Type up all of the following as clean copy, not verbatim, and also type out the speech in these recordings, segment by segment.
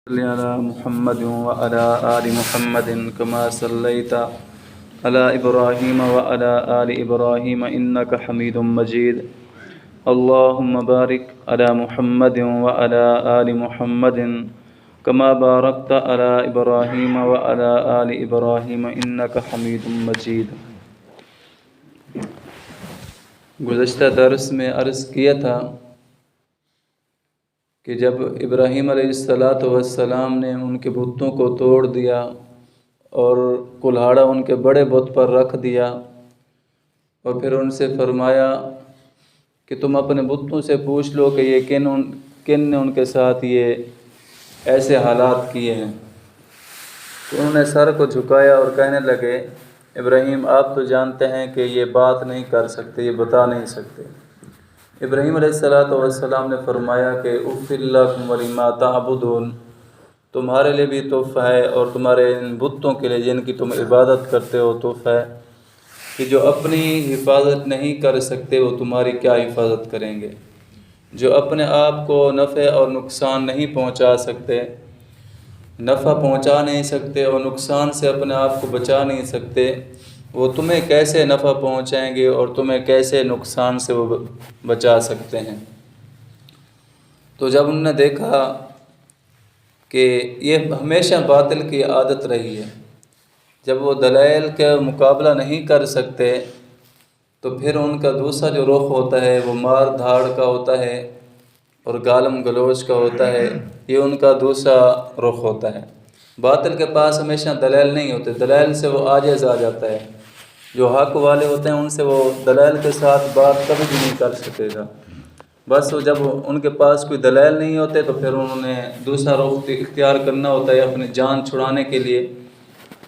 صل على محمد وعلى آل محمد كما صليت على إبراهيم وعلى آل إبراهيم إنك حميد مجيد. اللهم بارك على محمد وعلى آل محمد كما باركت على إبراهيم وعلى آل إبراهيم إنك حميد مجيد. گزشتہ درس میں عرض کیا تھا کہ جب ابراہیم علیہ السلام نے ان کے بتوں کو توڑ دیا اور کلہاڑا ان کے بڑے بت پر رکھ دیا اور پھر ان سے فرمایا کہ تم اپنے بتوں سے پوچھ لو کہ یہ کن نے ان کے ساتھ یہ ایسے حالات کیے ہیں، تو انہوں نے سر کو جھکایا اور کہنے لگے ابراہیم آپ تو جانتے ہیں کہ یہ بات نہیں کر سکتے، یہ بتا نہیں سکتے۔ ابراہیم علیہ السلام نے فرمایا کہ اف لکم ولما تعبدون، تمہارے لیے بھی تحفہ ہے اور تمہارے ان بتوں کے لیے جن کی تم عبادت کرتے ہو تحفہ ہے کہ جو اپنی حفاظت نہیں کر سکتے وہ تمہاری کیا حفاظت کریں گے، جو اپنے آپ کو نفع اور نقصان نہیں پہنچا سکتے، نفع پہنچا نہیں سکتے اور نقصان سے اپنے آپ کو بچا نہیں سکتے، وہ تمہیں کیسے نفع پہنچائیں گے اور تمہیں کیسے نقصان سے وہ بچا سکتے ہیں۔ تو جب انہوں نے دیکھا کہ یہ ہمیشہ باطل کی عادت رہی ہے، جب وہ دلائل کا مقابلہ نہیں کر سکتے تو پھر ان کا دوسرا جو رخ ہوتا ہے وہ مار دھاڑ کا ہوتا ہے اور گالم گلوچ کا ہوتا ہے، یہ ان کا دوسرا رخ ہوتا ہے۔ باطل کے پاس ہمیشہ دلائل نہیں ہوتے، دلائل سے وہ عاجز آ جاتا ہے، جو حق والے ہوتے ہیں ان سے وہ دلائل کے ساتھ بات کبھی بھی نہیں کر سکے گا۔ بس وہ جب ان کے پاس کوئی دلائل نہیں ہوتے تو پھر انہوں نے دوسرا رخ اختیار کرنا ہوتا ہے اپنی جان چھڑانے کے لیے،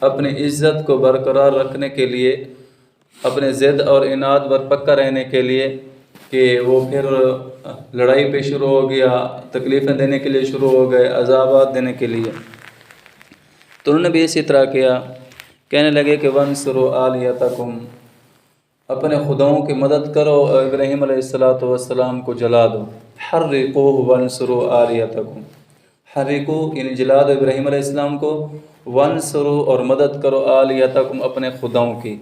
اپنی عزت کو برقرار رکھنے کے لیے، اپنے ضد اور عناد پر پکا رہنے کے لیے، کہ وہ پھر لڑائی پہ شروع ہو گیا، تکلیفیں دینے کے لیے شروع ہو گئے، عذابات دینے کے لیے۔ تو انہوں نے بھی اسی طرح کیا، کہنے لگے کہ وَانْصُرُوا آلِهَتَكُمْ، اپنے خداؤں کی مدد کرو اور ابراہیم علیہ السلام کو جلا دو۔ حَرِّقُوهُ وَانْصُرُوا آلِهَتَكُمْ، حَرِّقُوا یعنی جلا دو ابراہیم علیہ السلام کو، وَانْصُرُوا اور مدد کرو آلِهَتَكُمْ اپنے خداؤں کی۔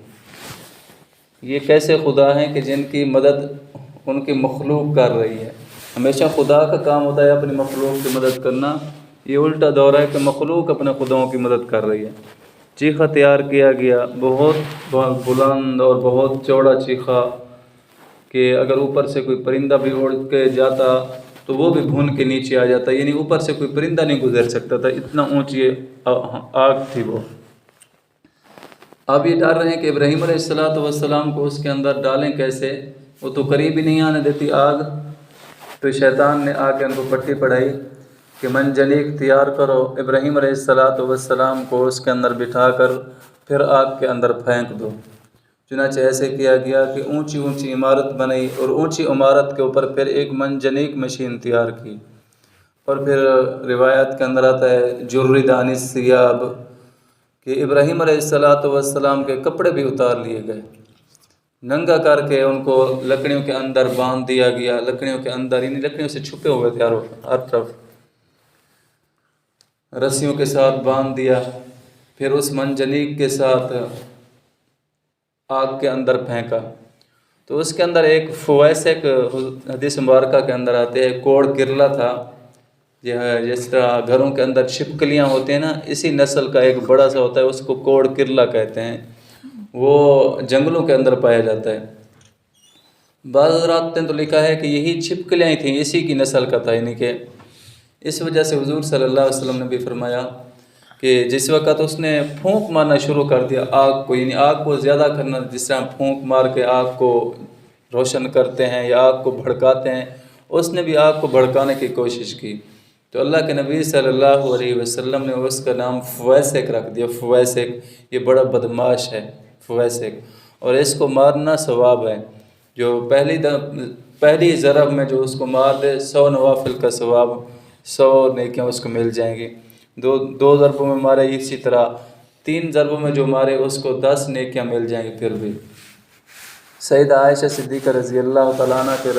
یہ کیسے خدا ہیں کہ جن کی مدد ان کی مخلوق کر رہی ہے؟ ہمیشہ خدا کا کام ہوتا ہے اپنی مخلوق کی مدد کرنا، یہ الٹا دور ہے کہ مخلوق اپنے خداؤں کی مدد کر رہی ہے۔ چیخا تیار کیا گیا، بہت بلند اور بہت چوڑا چیخا کہ اگر اوپر سے کوئی پرندہ بھی اڑ کے جاتا تو وہ بھی بھون کے نیچے آ جاتا، یعنی اوپر سے کوئی پرندہ نہیں گزر سکتا تھا، اتنا اونچی آگ تھی وہ۔ اب یہ ڈر رہے ہیں کہ ابراہیم علیہ السلام کو اس کے اندر ڈالیں کیسے، وہ تو قریب ہی نہیں آنے دیتی آگ۔ تو شیطان نے آ کے ان کو پٹی پڑھائی کہ منجنیق تیار کرو، ابراہیم علیہ السلام کو اس کے اندر بٹھا کر پھر آگ کے اندر پھینک دو۔ چنانچہ ایسے کیا گیا کہ اونچی اونچی عمارت بنائی اور اونچی عمارت کے اوپر پھر ایک منجنیق مشین تیار کی، اور پھر روایت کے اندر آتا ہے جرد عن الثیاب کہ ابراہیم علیہ السلام کے کپڑے بھی اتار لیے گئے، ننگا کر کے ان کو لکڑیوں کے اندر باندھ دیا گیا، لکڑیوں کے اندر یعنی لکڑیوں سے چھپے ہوئے تھے ہر طرف، رسیوں کے ساتھ باندھ دیا، پھر اس منجنیق کے ساتھ آگ کے اندر پھینکا۔ تو اس کے اندر ایک فویسک حدیث مبارکہ کے اندر آتے ہیں کوڑ کرلا تھا، جس طرح گھروں کے اندر چھپکلیاں ہوتے ہیں نا، اسی نسل کا ایک بڑا سا ہوتا ہے، اس کو کوڑ کرلا کہتے ہیں، وہ جنگلوں کے اندر پایا جاتا ہے۔ بعض حضرات نے تو لکھا ہے کہ یہی چھپکلیاں ہی تھیں، اسی کی نسل کا تھا، یعنی کہ اس وجہ سے حضور صلی اللہ علیہ وسلم نے بھی فرمایا کہ جس وقت اس نے پھونک مارنا شروع کر دیا آگ کو، یعنی آگ کو زیادہ کرنا، جس طرح پھونک مار کے آگ کو روشن کرتے ہیں یا آگ کو بھڑکاتے ہیں، اس نے بھی آگ کو بھڑکانے کی کوشش کی، تو اللہ کے نبی صلی اللہ علیہ وسلم نے اس کا نام فویسک رکھ دیا۔ فویسک یہ بڑا بدماش ہے فویسک، اور اس کو مارنا ثواب ہے، جو پہلی ضرب میں جو اس کو مار دے 100 نوافل کا ثواب، 100 نیکیاں اس کو مل جائیں گی۔ دو ضربوں میں مارے اسی طرح، 3 ضربوں میں جو مارے اس کو 10 نیکیاں مل جائیں گی۔ پھر بھی سیدہ عائشہ صدیقہ رضی اللہ تعالیٰ عنہ کے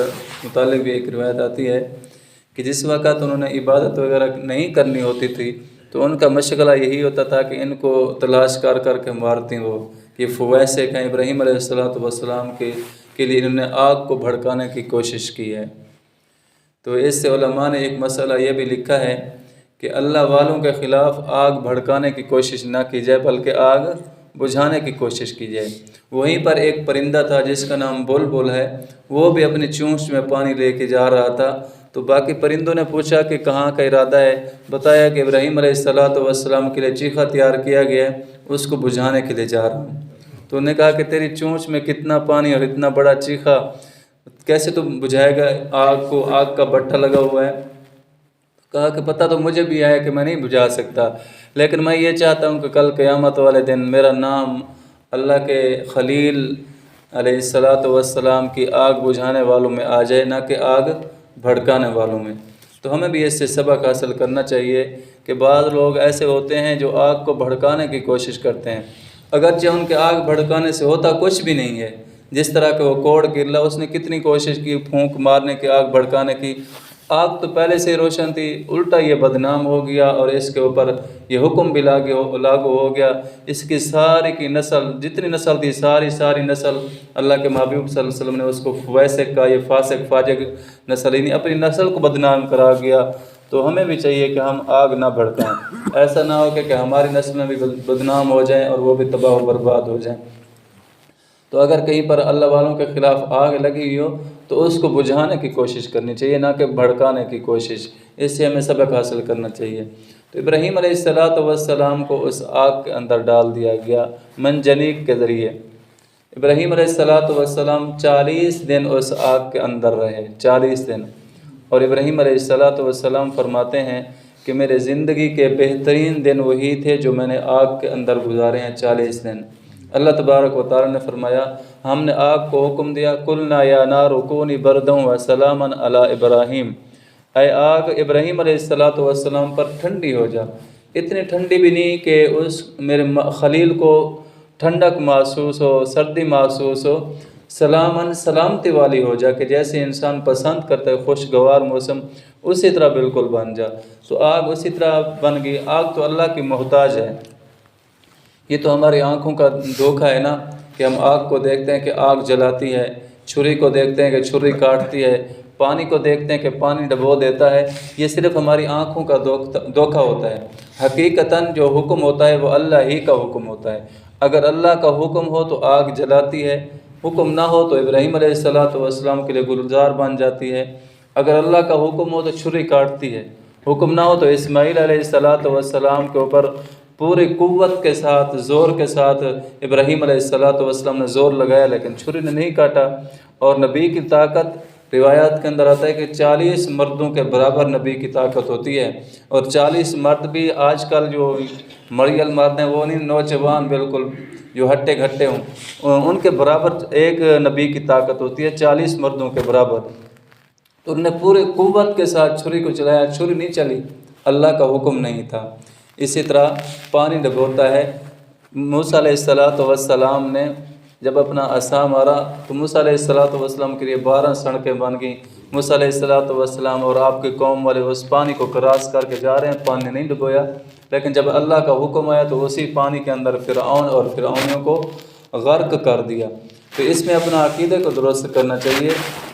متعلق بھی ایک روایت آتی ہے کہ جس وقت انہوں نے عبادت وغیرہ نہیں کرنی ہوتی تھی تو ان کا مشغلہ یہی ہوتا تھا کہ ان کو تلاش کر کر کے مارتی وہ، یہ ویسے کہ ابراہیم علیہ السلام کے لیے انہوں نے آگ کو بھڑکانے کی کوشش کی ہے۔ تو اس سے علماء نے ایک مسئلہ یہ بھی لکھا ہے کہ اللہ والوں کے خلاف آگ بھڑکانے کی کوشش نہ کی جائے بلکہ آگ بجھانے کی کوشش کی جائے۔ وہیں پر ایک پرندہ تھا جس کا نام بلبل ہے، وہ بھی اپنی چونچ میں پانی لے کے جا رہا تھا، تو باقی پرندوں نے پوچھا کہ کہاں کا ارادہ ہے، بتایا کہ ابراہیم علیہ السلام کے لیے چیخا تیار کیا گیا ہے، اس کو بجھانے کے لیے جا رہا ہوں۔ تو انہوں نے کہا کہ تیری چونچ میں کتنا پانی اور اتنا بڑا چیخا، کیسے تو بجھائے گا آگ کو، آگ کا بٹھا لگا ہوا ہے۔ کہا کہ پتہ تو مجھے بھی ہے کہ میں نہیں بجھا سکتا، لیکن میں یہ چاہتا ہوں کہ کل قیامت والے دن میرا نام اللہ کے خلیل علیہ السلام کی آگ بجھانے والوں میں آ جائے، نہ کہ آگ بھڑکانے والوں میں۔ تو ہمیں بھی اس سے سبق حاصل کرنا چاہیے کہ بعض لوگ ایسے ہوتے ہیں جو آگ کو بھڑکانے کی کوشش کرتے ہیں، اگرچہ ان کے آگ بھڑکانے سے ہوتا کچھ بھی نہیں ہے۔ جس طرح کہ وہ کوڑ گرلا، اس نے کتنی کوشش کی پھونک مارنے کی، آگ بھڑکانے کی، آگ تو پہلے سے ہی روشن تھی، الٹا یہ بدنام ہو گیا اور اس کے اوپر یہ حکم بھی لاگو ہو گیا۔ اس کی ساری کی نسل، جتنی نسل تھی ساری نسل، اللہ کے محبوب صلی اللہ علیہ وسلم نے اس کو فاسق کہا، یہ فاسق فاجر نسل ہی نہیں، اپنی نسل کو بدنام کرا گیا۔ تو ہمیں بھی چاہیے کہ ہم آگ نہ بھڑکائیں، ایسا نہ ہو کہ ہماری نسل میں بھی بدنام ہو جائیں اور وہ بھی تباہ و برباد ہو جائیں۔ تو اگر کہیں پر اللہ والوں کے خلاف آگ لگی ہوئی ہو تو اس کو بجھانے کی کوشش کرنی چاہیے، نہ کہ بھڑکانے کی کوشش۔ اس سے ہمیں سبق حاصل کرنا چاہیے۔ تو ابراہیم علیہ السلام کو اس آگ کے اندر ڈال دیا گیا منجنیق کے ذریعے۔ ابراہیم علیہ السلام 40 دن اس آگ کے اندر رہے، 40 دن۔ اور ابراہیم علیہ السلام فرماتے ہیں کہ میرے زندگی کے بہترین دن وہی تھے جو میں نے آگ کے اندر گزارے ہیں، 40 دن۔ اللہ تبارک و تعالی نے فرمایا، ہم نے آگ کو حکم دیا، قلنا یا نار کونی بردا وسلاما علی ابراہیم، اے آگ ابراہیم علیہ السلام پر ٹھنڈی ہو جا، اتنی ٹھنڈی بھی نہیں کہ اس میرے خلیل کو ٹھنڈک محسوس ہو، سردی محسوس ہو، سلاماً سلامتی والی ہو جا، کہ جیسے انسان پسند کرتا ہے خوشگوار موسم، اسی طرح بالکل بن جا۔ تو آگ اسی طرح بن گئی۔ آگ تو اللہ کی محتاج ہے۔ یہ تو ہماری آنکھوں کا دھوکہ ہے نا کہ ہم آگ کو دیکھتے ہیں کہ آگ جلاتی ہے، چھری کو دیکھتے ہیں کہ چھری کاٹتی ہے، پانی کو دیکھتے ہیں کہ پانی ڈبو دیتا ہے۔ یہ صرف ہماری آنکھوں کا دھوکہ ہوتا ہے۔ حقیقتاً جو حکم ہوتا ہے وہ اللہ ہی کا حکم ہوتا ہے۔ اگر اللہ کا حکم ہو تو آگ جلاتی ہے، حکم نہ ہو تو ابراہیم علیہ السلام کے لیے گلزار بن جاتی ہے۔ اگر اللہ کا حکم ہو تو چھری کاٹتی ہے، حکم نہ ہو تو اسماعیل علیہ السلام کے اوپر پوری قوت کے ساتھ، زور کے ساتھ ابراہیم علیہ السلام نے زور لگایا لیکن چھری نے نہیں کاٹا۔ اور نبی کی طاقت، روایات کے اندر آتا ہے کہ 40 مردوں کے برابر نبی کی طاقت ہوتی ہے، اور 40 مرد بھی آج کل جو مریل مرد ہیں وہ نہیں، نوجوان بالکل جو ہٹے گھٹے ہوں، ان کے برابر ایک نبی کی طاقت ہوتی ہے، 40 مردوں کے برابر۔ تو انہوں نے پورے قوت کے ساتھ چھری کو چلایا، چھری نہیں چلی، اللہ کا حکم نہیں تھا۔ اسی طرح پانی ڈبوتا ہے۔ موسیٰ علیہ السلام نے جب اپنا عصا مارا تو موسیٰ علیہ السلام کے لیے 12 سڑکیں بن گئیں۔ موسیٰ علیہ السلام اور آپ کی قوم والے اس پانی کو کراس کر کے جا رہے ہیں، پانی نہیں ڈبویا، لیکن جب اللہ کا حکم آیا تو اسی پانی کے اندر فرعون اور فرعونیوں کو غرق کر دیا۔ تو اس میں اپنا عقیدے کو درست کرنا چاہیے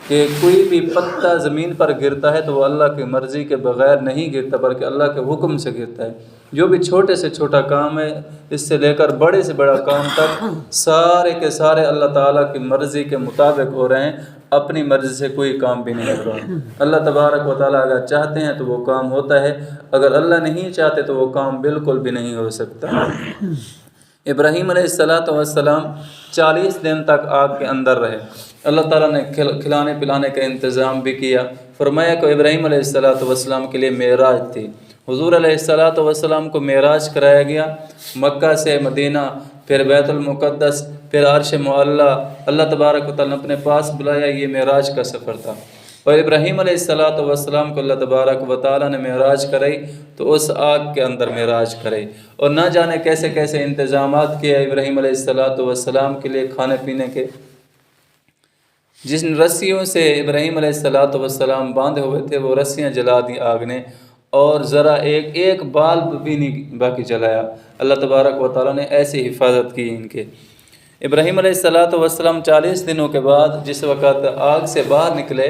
کہ کوئی بھی پتا زمین پر گرتا ہے تو وہ اللہ کی مرضی کے بغیر نہیں گرتا بلکہ اللہ کے حکم سے گرتا ہے۔ جو بھی چھوٹے سے چھوٹا کام ہے اس سے لے کر بڑے سے بڑا کام تک سارے کے سارے اللہ تعالیٰ کی مرضی کے مطابق ہو رہے ہیں، اپنی مرضی سے کوئی کام بھی نہیں ہو رہا۔ اللہ تبارک و تعالیٰ اگر چاہتے ہیں تو وہ کام ہوتا ہے، اگر اللہ نہیں چاہتے تو وہ کام بالکل بھی نہیں ہو سکتا۔ ابراہیم علیہ السلام 40 دن تک آگ کے اندر رہے۔ اللہ تعالیٰ نے کھلانے پلانے کا انتظام بھی کیا۔ فرمایا کہ ابراہیم علیہ السلام کے لیے معراج تھی۔ حضور علیہ السلام کو معراج کرایا گیا، مکہ سے مدینہ، پھر بیت المقدس، پھر عرش معلیٰ، اللہ تبارک و تعالیٰ نے اپنے پاس بلایا۔ یہ معراج کا سفر تھا۔ اور ابراہیم علیہ السلام کو اللہ تبارک و تعالیٰ نے معراج کرائی تو اس آگ کے اندر معراج کرائی، اور نہ جانے کیسے کیسے انتظامات کیے ابراہیم علیہ السلام کے لیے کھانے پینے کے۔ جن رسیوں سے ابراہیم علیہ الصلوۃ والسلام باندھے ہوئے تھے وہ رسیاں جلا دی آگ نے، اور ذرا ایک بالب بھی نہیں باقی جلایا۔ اللہ تبارک و تعالیٰ نے ایسی حفاظت کی ان کے۔ ابراہیم علیہ الصلوۃ والسلام 40 دنوں کے بعد جس وقت آگ سے باہر نکلے،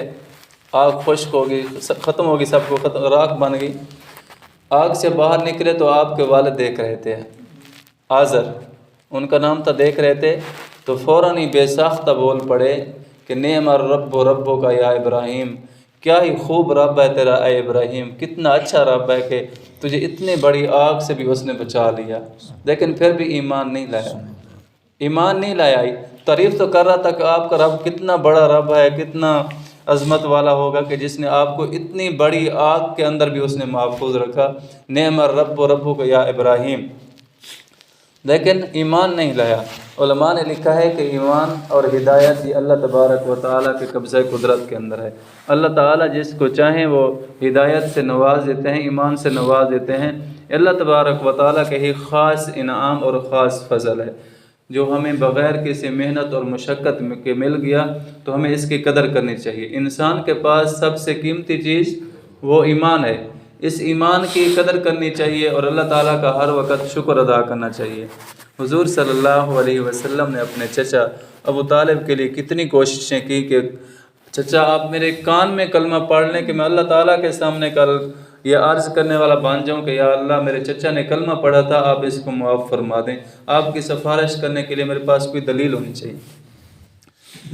آگ خشک ہوگی، ختم ہوگی، سب کو ختم، راکھ بن گئی، آگ سے باہر نکلے تو آپ کے والد دیکھ رہے تھے، آزر ان کا نام تھا، دیکھ رہے تھے تو فوراً ہی بے ساختہ بول پڑے کہ نعم الرب ربو کا یا ابراہیم، کیا ہی خوب رب ہے تیرا اے ابراہیم، کتنا اچھا رب ہے کہ تجھے اتنی بڑی آگ سے بھی اس نے بچا لیا۔ لیکن پھر بھی ایمان نہیں لایا، ایمان نہیں لایا۔ تعریف تو کر رہا تھا کہ آپ کا رب کتنا بڑا رب ہے، کتنا عظمت والا ہوگا کہ جس نے آپ کو اتنی بڑی آگ کے اندر بھی اس نے محفوظ رکھا، نعم الرب ربو کا یا ابراہیم، لیکن ایمان نہیں لایا۔ علماء نے لکھا ہے کہ ایمان اور ہدایت یہ اللہ تبارک و تعالیٰ کے قبضہ قدرت کے اندر ہے۔ اللہ تعالیٰ جس کو چاہیں وہ ہدایت سے نواز دیتے ہیں، ایمان سے نواز دیتے ہیں۔ اللہ تبارک و تعالیٰ کے ہی خاص انعام اور خاص فضل ہے، جو ہمیں بغیر کسی محنت اور مشقت کے مل گیا تو ہمیں اس کی قدر کرنی چاہیے۔ انسان کے پاس سب سے قیمتی چیز وہ ایمان ہے، اس ایمان کی قدر کرنی چاہیے اور اللہ تعالیٰ کا ہر وقت شکر ادا کرنا چاہیے۔ حضور صلی اللہ علیہ وسلم نے اپنے چچا ابو طالب کے لیے کتنی کوششیں کی کہ چچا آپ میرے کان میں کلمہ پڑھ لیں کہ میں اللہ تعالیٰ کے سامنے کل یہ عرض کرنے والا بن جاؤں کہ یا اللہ میرے چچا نے کلمہ پڑھا تھا، آپ اس کو معاف فرما دیں، آپ کی سفارش کرنے کے لیے میرے پاس کوئی دلیل ہونی چاہیے۔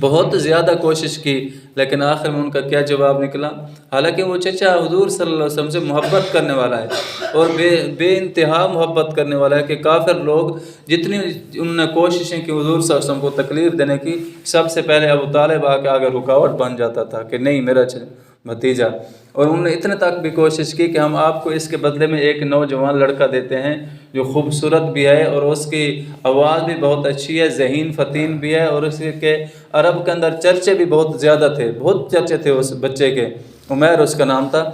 بہت زیادہ کوشش کی، لیکن آخر میں ان کا کیا جواب نکلا؟ حالانکہ وہ چچا حضور صلی اللہ علیہ وسلم سے محبت کرنے والا ہے اور بے انتہا محبت کرنے والا ہے کہ کافر لوگ جتنی انہوں نے کوششیں کی حضور صلی اللہ علیہ وسلم کو تکلیف دینے کی، سب سے پہلے ابو طالب آ کے آگے رکاوٹ بن جاتا تھا کہ نہیں میرا بھتیجا، اور انہوں نے اتنے تک بھی کوشش کی کہ ہم آپ کو اس کے بدلے میں ایک نوجوان لڑکا دیتے ہیں جو خوبصورت بھی ہے اور اس کی آواز بھی بہت اچھی ہے، ذہین فتین بھی ہے، اور اس کے عرب کے اندر چرچے بھی بہت زیادہ تھے، بہت چرچے تھے اس بچے کے، عمیر اس کا نام تھا،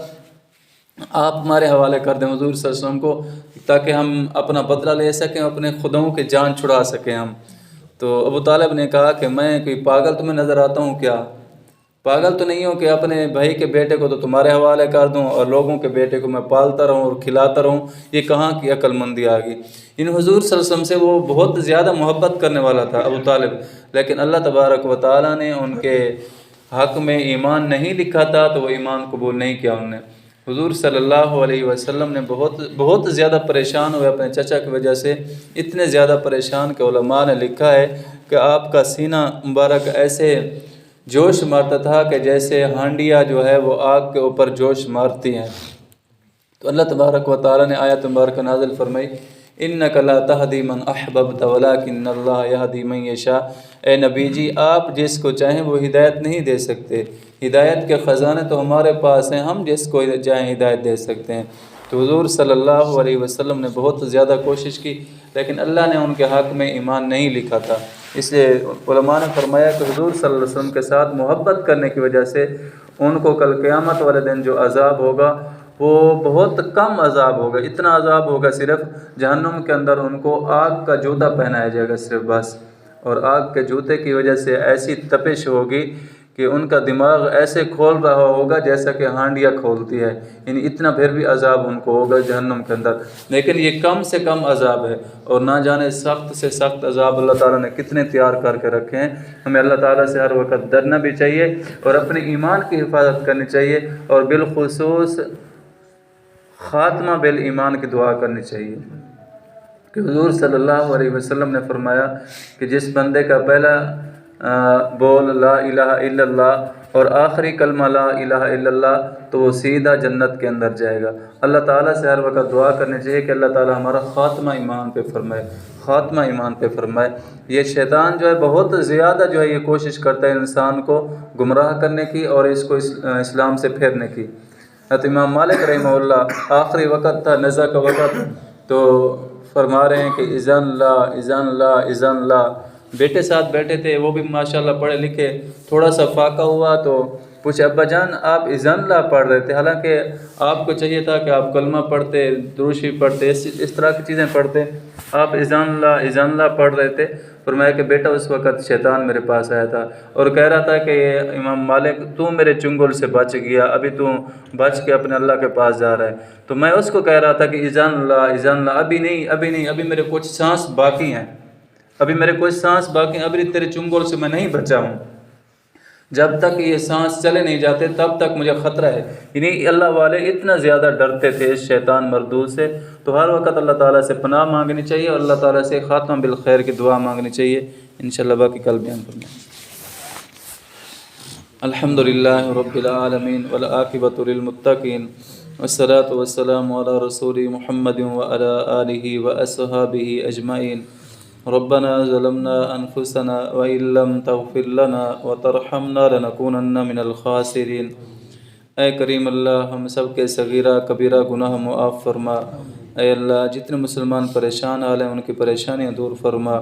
آپ ہمارے حوالے کر دیں حضور صلی اللہ علیہ وسلم کو تاکہ ہم اپنا بدلہ لے سکیں، اپنے خداؤں کی جان چھڑا سکیں ہم۔ تو ابو طالب نے کہا کہ میں کوئی پاگل تمہیں نظر آتا ہوں کیا؟ پاگل تو نہیں ہوں کہ اپنے بھائی کے بیٹے کو تو تمہارے حوالے کر دوں اور لوگوں کے بیٹے کو میں پالتا رہوں اور کھلاتا رہوں، یہ کہاں کی عقل مندی آ گئی؟ ان حضور صلی اللہ علیہ وسلم سے وہ بہت زیادہ محبت کرنے والا تھا ابو طالب، لیکن اللہ تبارک و تعالیٰ نے ان کے حق میں ایمان نہیں لکھا تھا تو وہ ایمان قبول نہیں کیا انہوں نے۔ حضور صلی اللہ علیہ وسلم نے بہت زیادہ پریشان ہوئے اپنے چچا کی وجہ سے، اتنے زیادہ پریشان کہ علماء نے لکھا ہے کہ آپ کا سینہ مبارک ایسے جوش مارتا تھا کہ جیسے ہانڈیاں جو ہے وہ آگ کے اوپر جوش مارتی ہیں۔ تو اللہ تبارک و تعالیٰ نے آیت مبارکہ نازل فرمائی، اِنَّكَ لَا تَهْدِي مَنْ أَحْبَبْتَ وَلَكِنَّ اللَّهَ يَهْدِي مَنْ يَشَاءُ۔ اے نبی جی آپ جس کو چاہیں وہ ہدایت نہیں دے سکتے، ہدایت کے خزانے تو ہمارے پاس ہیں، ہم جس کو چاہیں ہدایت دے سکتے ہیں۔ تو حضور صلی اللہ علیہ وسلم نے بہت زیادہ کوشش کی، لیکن اللہ نے ان کے حق میں ایمان نہیں لکھا تھا۔ اس لیے علماء نے فرمایا کہ حضور صلی اللہ علیہ وسلم کے ساتھ محبت کرنے کی وجہ سے ان کو کل قیامت والے دن جو عذاب ہوگا وہ بہت کم عذاب ہوگا، اتنا عذاب ہوگا صرف جہنم کے اندر ان کو آگ کا جوتا پہنایا جائے گا صرف بس، اور آگ کے جوتے کی وجہ سے ایسی تپش ہوگی کہ ان کا دماغ ایسے کھول رہا ہوگا جیسا کہ ہانڈیاں کھولتی ہے، یعنی اتنا پھر بھی عذاب ان کو ہوگا جہنم کے اندر، لیکن یہ کم سے کم عذاب ہے، اور نہ جانے سخت سے سخت عذاب اللہ تعالیٰ نے کتنے تیار کر کے رکھے ہیں۔ ہمیں اللہ تعالیٰ سے ہر وقت ڈرنا بھی چاہیے اور اپنے ایمان کی حفاظت کرنی چاہیے، اور بالخصوص خاتمہ بالایمان کی دعا کرنی چاہیے، کہ حضور صلی اللہ علیہ وسلم نے فرمایا کہ جس بندے کا پہلا بول لا الہ الا اللہ اور آخری کلمہ لا الہ الا اللہ تو وہ سیدھا جنت کے اندر جائے گا۔ اللہ تعالیٰ سے ہر وقت دعا کرنی چاہیے کہ اللہ تعالیٰ ہمارا خاتمہ ایمان پہ فرمائے، خاتمہ ایمان پہ فرمائے۔ یہ شیطان جو ہے بہت زیادہ جو ہے یہ کوشش کرتا ہے انسان کو گمراہ کرنے کی اور اس کو اسلام سے پھیرنے کی۔ امام مالک رحمہ اللہ آخری وقت تھا، نزا کا وقت، تو فرما رہے ہیں کہ اذن لا، بیٹے ساتھ بیٹھے تھے، وہ بھی ماشاءاللہ پڑھے لکھے، تھوڑا سا فاقہ ہوا تو پوچھے ابا جان آپ اذان اللہ پڑھ رہے تھے، حالانکہ آپ کو چاہیے تھا کہ آپ کلمہ پڑھتے، درود شریف پڑھتے، اس طرح کی چیزیں پڑھتے، آپ اذان اللہ پڑھ رہے تھے۔ فرمایا کہ بیٹا اس وقت شیطان میرے پاس آیا تھا اور کہہ رہا تھا کہ امام مالک تو میرے چنگل سے بچ گیا، ابھی تو بچ کے اپنے اللہ کے پاس جا رہا ہے۔ تو میں اس کو کہہ رہا تھا کہ اذان اللہ، ابھی نہیں، ابھی میرے کچھ سانس باقی ہیں، ابھی تیرے چنگل سے میں نہیں بچا ہوں، جب تک یہ سانس چلے نہیں جاتے تب تک مجھے خطرہ ہے۔ یعنی اللہ والے اتنا زیادہ ڈرتے تھے اس شیطان مردود سے۔ تو ہر وقت اللہ تعالیٰ سے پناہ مانگنی چاہیے اور اللہ تعالیٰ سے خاتمہ بالخیر کی دعا مانگنی چاہیے۔ انشاءاللہ باقی کل بیان کرنا ہے۔ الحمدللہ رب العالمین والعاقبۃ للمتقین والصلاۃ والسلام علی رسول محمد وعلی آلہ واصحابہ اجمعین۔ ربنا ظلمنا انفسنا وان لم تغفر لنا وترحمنا لنکونن من الخاسرین۔ اے کریم اللہ ہم سب کے صغیرہ کبیرہ گناہ معاف فرما۔ اے اللہ جتنے مسلمان پریشان حال ہیں ان کی پریشانیاں دور فرما،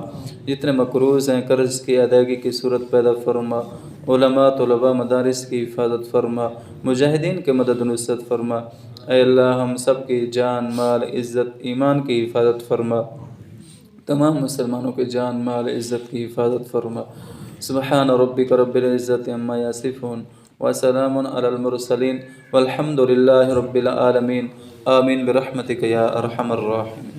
جتنے مقروض ہیں قرض کی ادائیگی کی صورت پیدا فرما، علماء طلباء مدارس کی حفاظت فرما، مجاہدین کے مدد و نصرت فرما۔ اے اللہ ہم سب کی جان مال عزت ایمان کی حفاظت فرما، تمام مسلمانوں کے جان مال عزت کی حفاظت فرما۔ سبحان ربک رب العزت عما یصفون وسلام علی المرسلین والحمد للہ رب العالمین۔ آمین برحمتک یا ارحم الراحمین۔